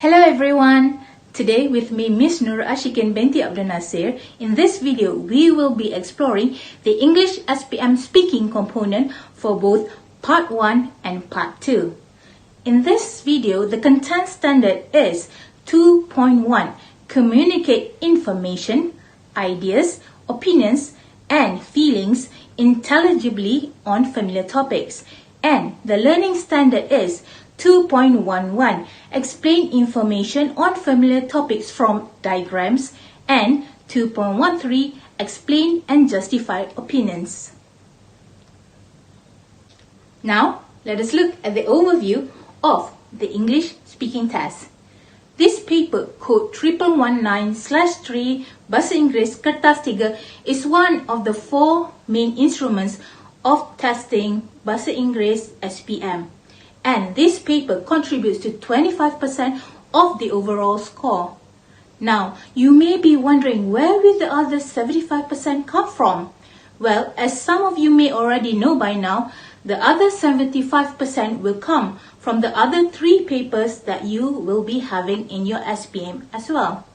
Hello everyone! Today with me Miss NURUL ASHIKIN BINTI ABDUL NASIR. In this video, we will be exploring the English SPM speaking component for both Part 1 and Part 2. In this video, the content standard is 2.1. Communicate information, ideas, opinions, and feelings intelligibly on familiar topics. And the learning standard is 2.11. Explain information on familiar topics from diagrams. And 2.13. Explain and justify opinions. Now, let us look at the overview of the English speaking test. This paper, code 1119/3 Bahasa Inggeris Kertas 3, is one of the 4 main instruments of testing Bahasa Inggeris SPM. And this paper contributes to 25% of the overall score. Now, you may be wondering, where will the other 75% come from? Well, as some of you may already know by now, the other 75% will come from the other 3 papers that you will be having in your SPM as well.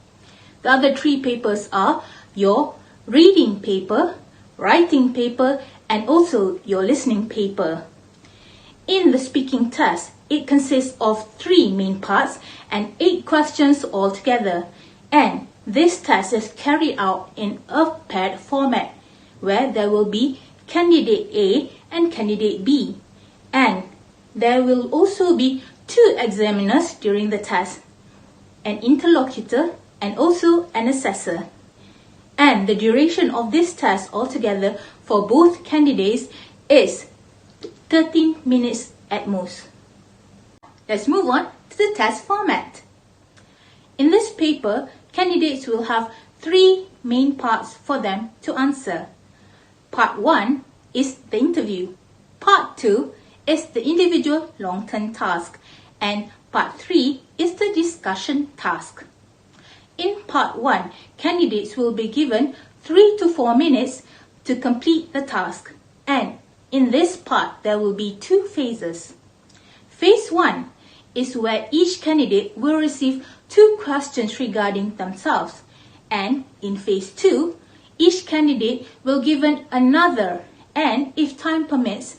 The other 3 papers are your reading paper, writing paper, and also your listening paper. In the speaking test, it consists of 3 main parts and 8 questions altogether. And this test is carried out in a paired format, where there will be candidate A and candidate B. And there will also be 2 examiners during the test, an interlocutor and also an assessor. And the duration of this test altogether for both candidates is 13 minutes at most. Let's move on to the test format. In this paper, candidates will have 3 main parts for them to answer. Part 1 is the interview. Part 2 is the individual long-term task. And Part 3 is the discussion task. In Part 1, candidates will be given 3 to 4 minutes to complete the task. And in this part, there will be 2 phases. Phase 1 is where each candidate will receive 2 questions regarding themselves. And in Phase 2, each candidate will be given another, and if time permits,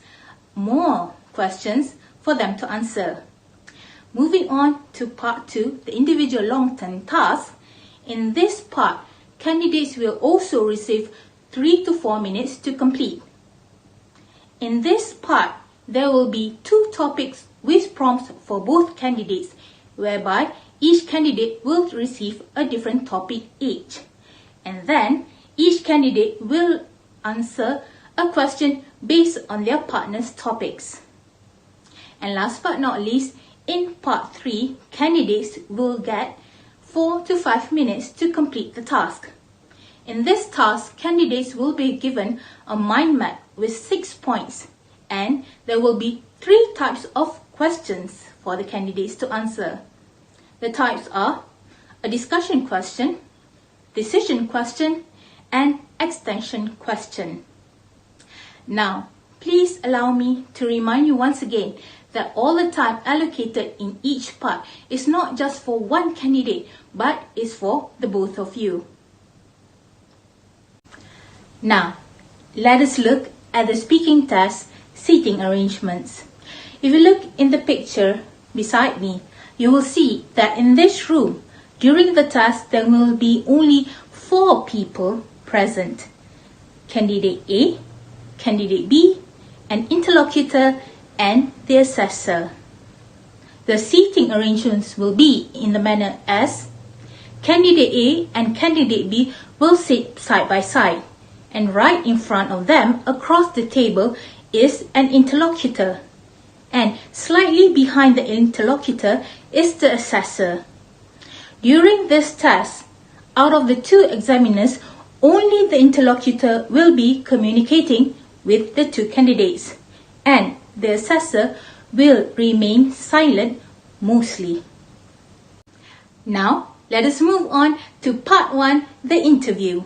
more questions for them to answer. Moving on to Part 2, the individual long-term task. In this part, candidates will also receive 3 to 4 minutes to complete. In this part, there will be 2 topics with prompts for both candidates, whereby each candidate will receive a different topic each. And then, each candidate will answer a question based on their partner's topics. And last but not least, in Part 3, candidates will get 4 to 5 minutes to complete the task. In this task, candidates will be given a mind map with 6 points, and there will be 3 types of questions for the candidates to answer. The types are a discussion question, decision question, and extension question. Now, please allow me to remind you once again that all the time allocated in each part is not just for one candidate, but is for the both of you. Now, let us look at the speaking test seating arrangements. If you look in the picture beside me, you will see that in this room, during the test, there will be only 4 people present. Candidate A, Candidate B, an interlocutor, and the assessor. The seating arrangements will be in the manner as Candidate A and Candidate B will sit side by side, and right in front of them across the table is an interlocutor, and slightly behind the interlocutor is the assessor. During this test, out of the 2 examiners, only the interlocutor will be communicating with the 2 candidates, and the assessor will remain silent mostly. Now, let us move on to Part 1, the interview.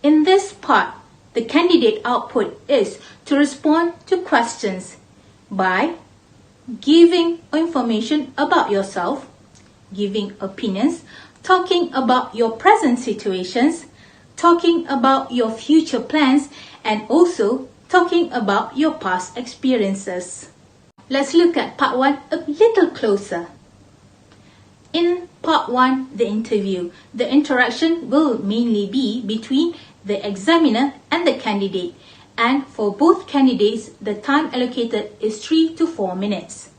In this part, the candidate output is to respond to questions by giving information about yourself, giving opinions, talking about your present situations, talking about your future plans, and also talking about your past experiences. Let's look at part 1 a little closer. In part 1, the interview, the interaction will mainly be between the examiner and the candidate. And for both candidates, the time allocated is 3 to 4 minutes.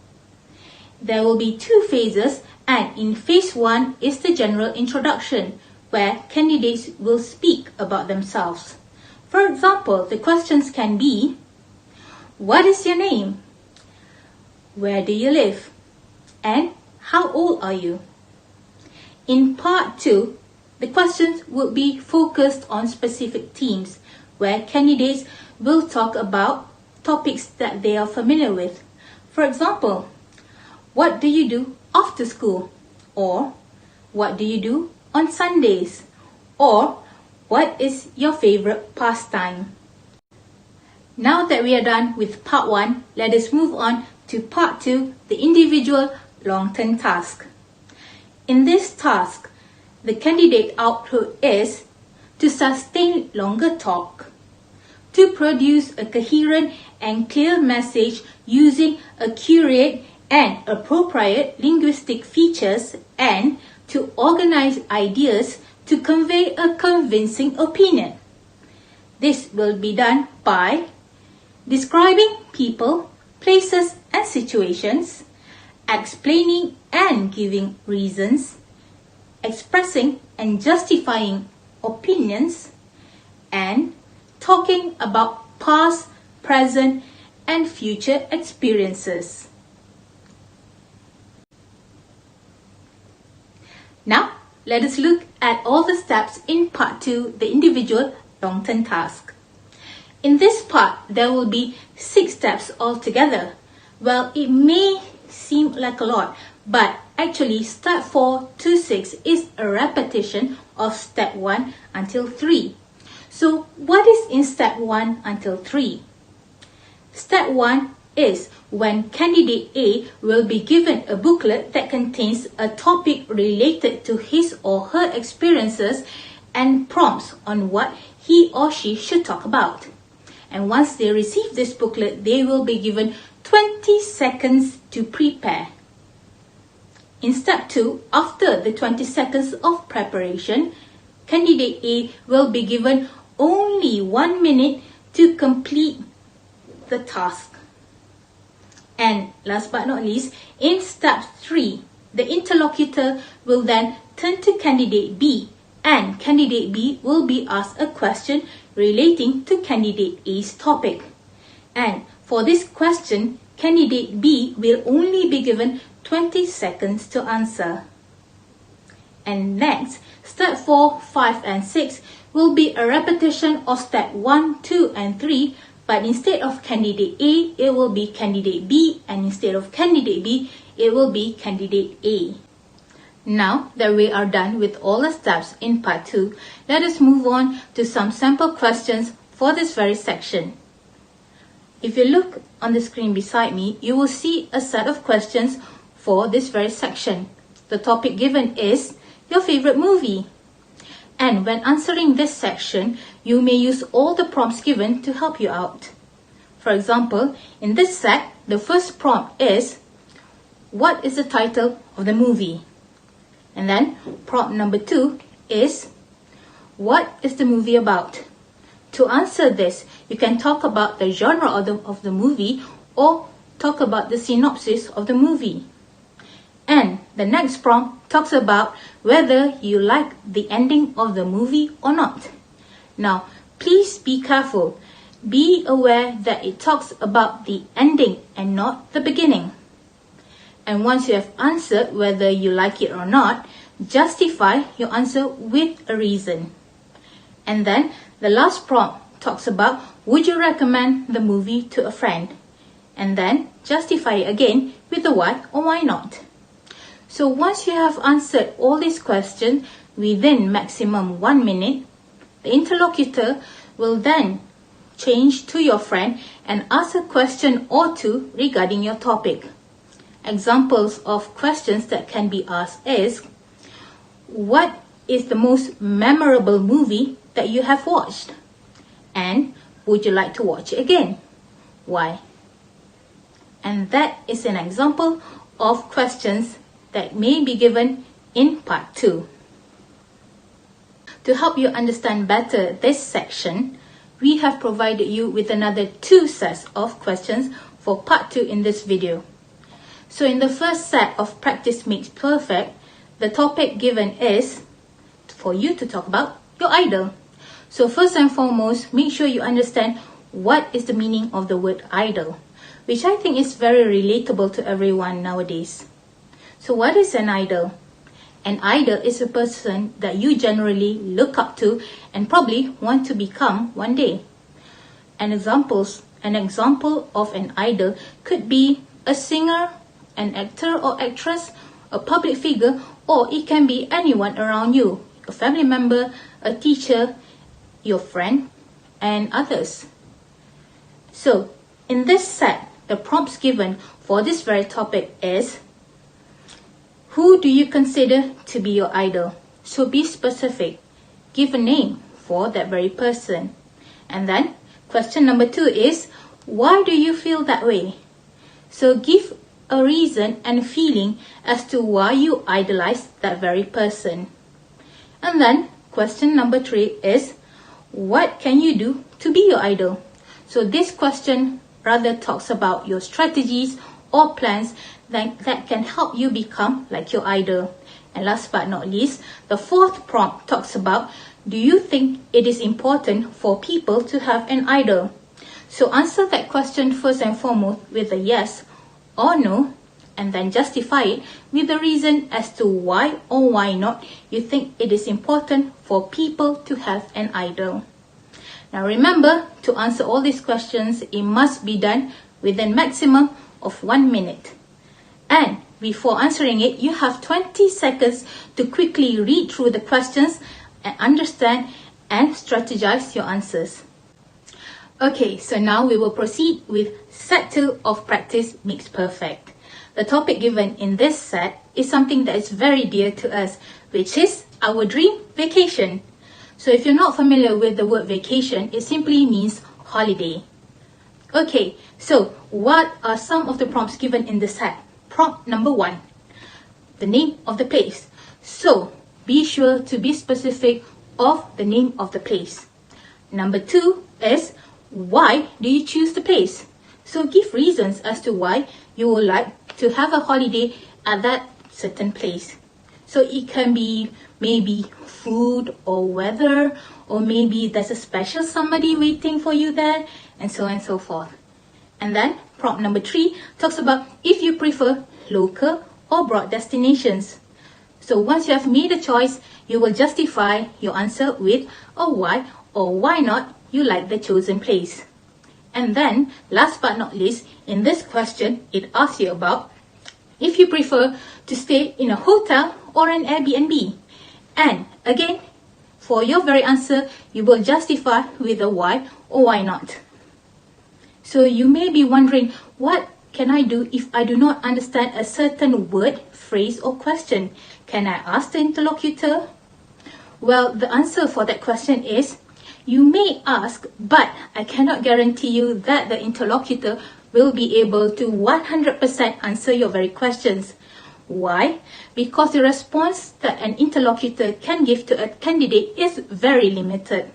There will be 2 phases, and in phase 1 is the general introduction, where candidates will speak about themselves. For example, the questions can be, what is your name? Where do you live? And how old are you? In part 2, the questions will be focused on specific themes, where candidates will talk about topics that they are familiar with. For example, what do you do after school? Or what do you do on Sundays? Or what is your favorite pastime? Now that we are done with part 1, let us move on to part 2, the individual long-term task. In this task, the candidate output is to sustain longer talk, to produce a coherent and clear message using accurate and appropriate linguistic features, and to organize ideas to convey a convincing opinion. This will be done by describing people, places and situations, explaining and giving reasons, expressing and justifying opinions, and talking about past, present, and future experiences. Now, let us look at all the steps in part 2, the individual long-term task. In this part, there will be 6 steps altogether. Well, it may seem like a lot, but actually step 4 to 6 is a repetition of step 1 until 3. So what is in step 1 until 3? Step 1 is when candidate A will be given a booklet that contains a topic related to his or her experiences and prompts on what he or she should talk about. And once they receive this booklet, they will be given 20 seconds to prepare. In step 2, after the 20 seconds of preparation, candidate A will be given only 1 minute to complete the task. And last but not least, in step 3, the interlocutor will then turn to candidate B, and candidate B will be asked a question relating to candidate A's topic. And for this question, candidate B will only be given 20 seconds to answer. And next, step 4, 5 and 6 will be a repetition of step 1, 2 and 3, but instead of candidate A, it will be candidate B, and instead of candidate B, it will be candidate A. Now that we are done with all the steps in part 2, let us move on to some sample questions for this very section. If you look on the screen beside me, you will see a set of questions for this very section. The topic given is your favorite movie. And when answering this section, you may use all the prompts given to help you out. For example, in this set, the first prompt is, what is the title of the movie? And then prompt number 2 is, what is the movie about? To answer this, you can talk about the genre of the movie or talk about the synopsis of the movie. And the next prompt talks about whether you like the ending of the movie or not. Now, please be careful. Be aware that it talks about the ending and not the beginning. And once you have answered whether you like it or not, justify your answer with a reason. And then the last prompt talks about, would you recommend the movie to a friend? And then justify it again with a why or why not. So once you have answered all these questions within maximum 1 minute, the interlocutor will then change to your friend and ask a question or two regarding your topic. examples of questions that can be asked is, what is the most memorable movie that you have watched? And would you like to watch it again? Why? And that is an example of questions that may be given in part 2. To help you understand better this section, we have provided you with another 2 sets of questions for part 2 in this video. So in the first set of Practice Makes Perfect, the topic given is for you to talk about your idol. So first and foremost, make sure you understand what is the meaning of the word idol, which I think is very relatable to everyone nowadays. So what is an idol? An idol is a person that you generally look up to and probably want to become one day. An example of an idol could be a singer, an actor or actress, a public figure, or it can be anyone around you, a family member, a teacher, your friend, and others. So, in this set, the prompts given for this very topic is, who do you consider to be your idol? So be specific. Give a name for that very person. And then, question number 2 is, why do you feel that way? So give a reason and feeling as to why you idolize that very person. And then, question number 3 is, what can you do to be your idol? So this question rather talks about your strategies or plans that can help you become like your idol. And last but not least, the 4th prompt talks about, do you think it is important for people to have an idol? So answer that question first and foremost with a yes or no, and then justify it with a reason as to why or why not you think it is important for people to have an idol. Now remember, to answer all these questions, it must be done within maximum of 1 minute. And before answering it, you have 20 seconds to quickly read through the questions and understand and strategize your answers. Okay, so now we will proceed with set 2 of Practice Makes Perfect. The topic given in this set is something that is very dear to us, which is our dream vacation. So if you're not familiar with the word vacation, it simply means holiday. Okay, so what are some of the prompts given in the set? Prompt number 1, the name of the place. So be sure to be specific of the name of the place. Number 2 is, why do you choose the place? So give reasons as to why you would like to have a holiday at that certain place. So it can be maybe food or weather, or maybe there's a special somebody waiting for you there, and so on and so forth. And then prompt number 3 talks about if you prefer local or broad destinations. So once you have made a choice, you will justify your answer with a why or why not you like the chosen place. And then, last but not least, in this question, it asks you about if you prefer to stay in a hotel or an Airbnb. And again, for your very answer, you will justify with a why or why not. So you may be wondering, what can I do if I do not understand a certain word, phrase or question? Can I ask the interlocutor? Well, the answer for that question is, you may ask, but I cannot guarantee you that the interlocutor will be able to 100% answer your very questions. Why? Because the response that an interlocutor can give to a candidate is very limited.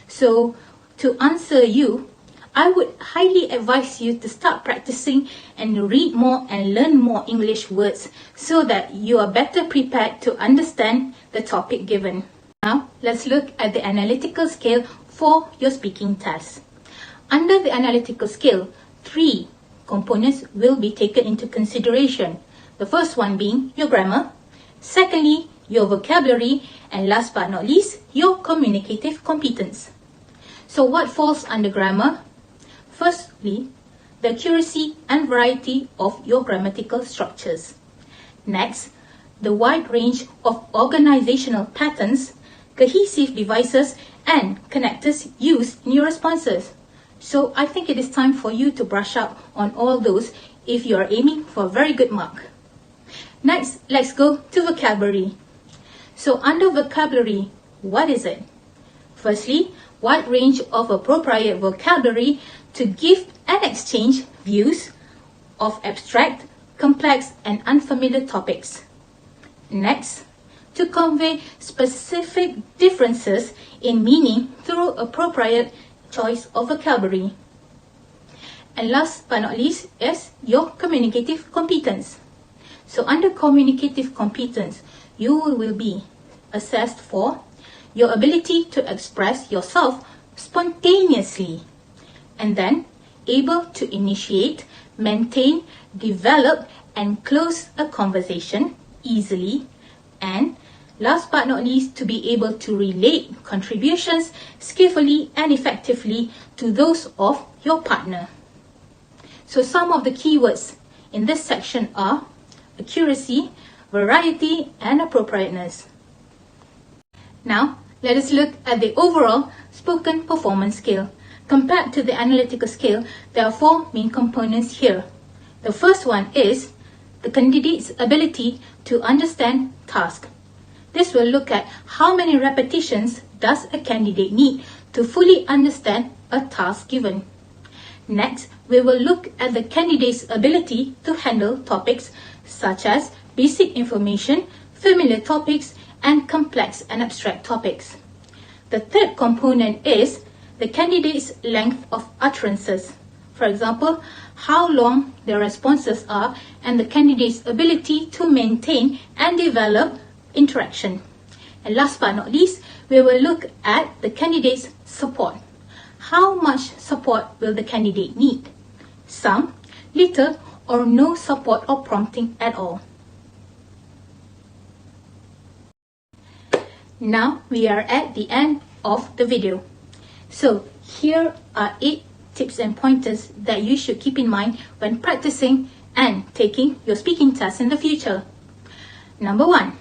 So, to answer you, I would highly advise you to start practicing and read more and learn more English words so that you are better prepared to understand the topic given. Now, let's look at the analytical scale for your speaking test. Under the analytical scale, 3 components will be taken into consideration. The first one being your grammar, secondly, your vocabulary, and last but not least, your communicative competence. So what falls under grammar? Firstly, the accuracy and variety of your grammatical structures. Next, the wide range of organizational patterns, cohesive devices, and connectors used in your responses. So I think it is time for you to brush up on all those if you are aiming for a very good mark. Next, let's go to vocabulary. So under vocabulary, what is it? Firstly, wide range of appropriate vocabulary to give and exchange views of abstract, complex and unfamiliar topics. Next, to convey specific differences in meaning through appropriate choice of vocabulary. And last but not least is your communicative competence. So under communicative competence, you will be assessed for your ability to express yourself spontaneously, and then able to initiate, maintain, develop and close a conversation easily, and last but not least, to be able to relate contributions skillfully and effectively to those of your partner. So some of the keywords in this section are accuracy, variety and appropriateness. Now, let us look at the overall spoken performance scale. Compared to the analytical scale, there are 4 main components here. The first one is the candidate's ability to understand task. This will look at how many repetitions does a candidate need to fully understand a task given. Next, we will look at the candidate's ability to handle topics such as basic information, familiar topics, and complex and abstract topics. The third component is the candidate's length of utterances. For example, how long their responses are and the candidate's ability to maintain and develop interaction. And last but not least, we will look at the candidate's support. How much support will the candidate need? Some, little, or no support or prompting at all. Now we are at the end of the video. So here are 8 tips and pointers that you should keep in mind when practicing and taking your speaking test in the future. Number 1,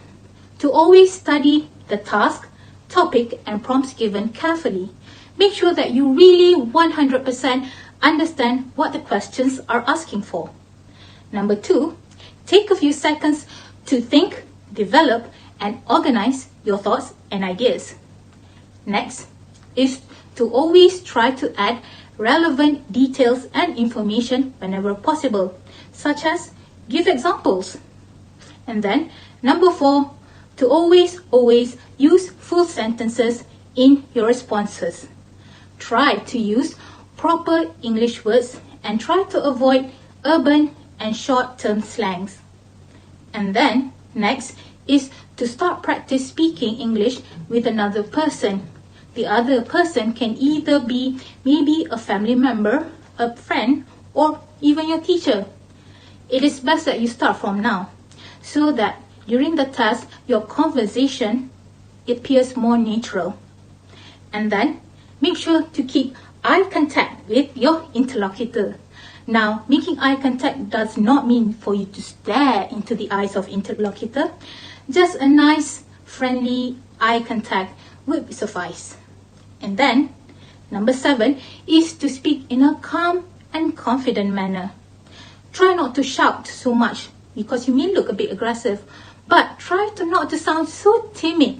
to always study the task, topic and prompts given carefully. Make sure that you really 100% understand what the questions are asking for. Number 2, take a few seconds to think, develop and organize your thoughts and ideas. Next is to always try to add relevant details and information whenever possible, such as give examples. And then number 4, to always use full sentences in your responses. Try to use proper English words and try to avoid urban and short-term slangs. And then next is to start practice speaking English with another person. The other person can either be maybe a family member, a friend, or even your teacher. It is best that you start from now, so that during the test, your conversation appears more natural. And then, make sure to keep eye contact with your interlocutor. Now, making eye contact does not mean for you to stare into the eyes of interlocutor. Just a nice, friendly eye contact would suffice. And then, number 7 is to speak in a calm and confident manner. Try not to shout so much because you may look a bit aggressive, but try to not to sound so timid,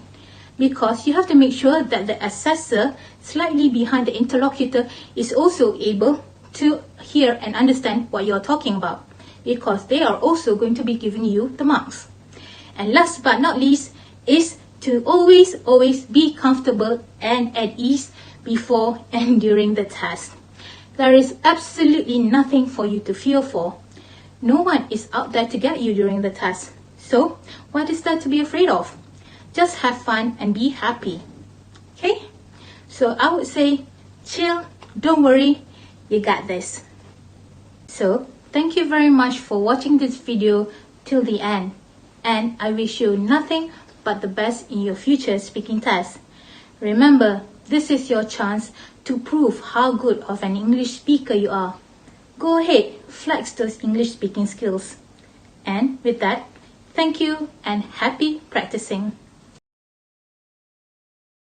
because you have to make sure that the assessor slightly behind the interlocutor is also able to hear and understand what you're talking about, because they are also going to be giving you the marks. And last but not least is to always be comfortable and at ease before and during the test. There is absolutely nothing for you to fear for. No one is out there to get you during the test. So what is there to be afraid of? Just have fun and be happy. Okay? So I would say chill, don't worry, you got this. So thank you very much for watching this video till the end. And I wish you nothing but the best in your future speaking test. Remember, this is your chance to prove how good of an English speaker you are. Go ahead, flex those English speaking skills. And with that, thank you and happy practicing.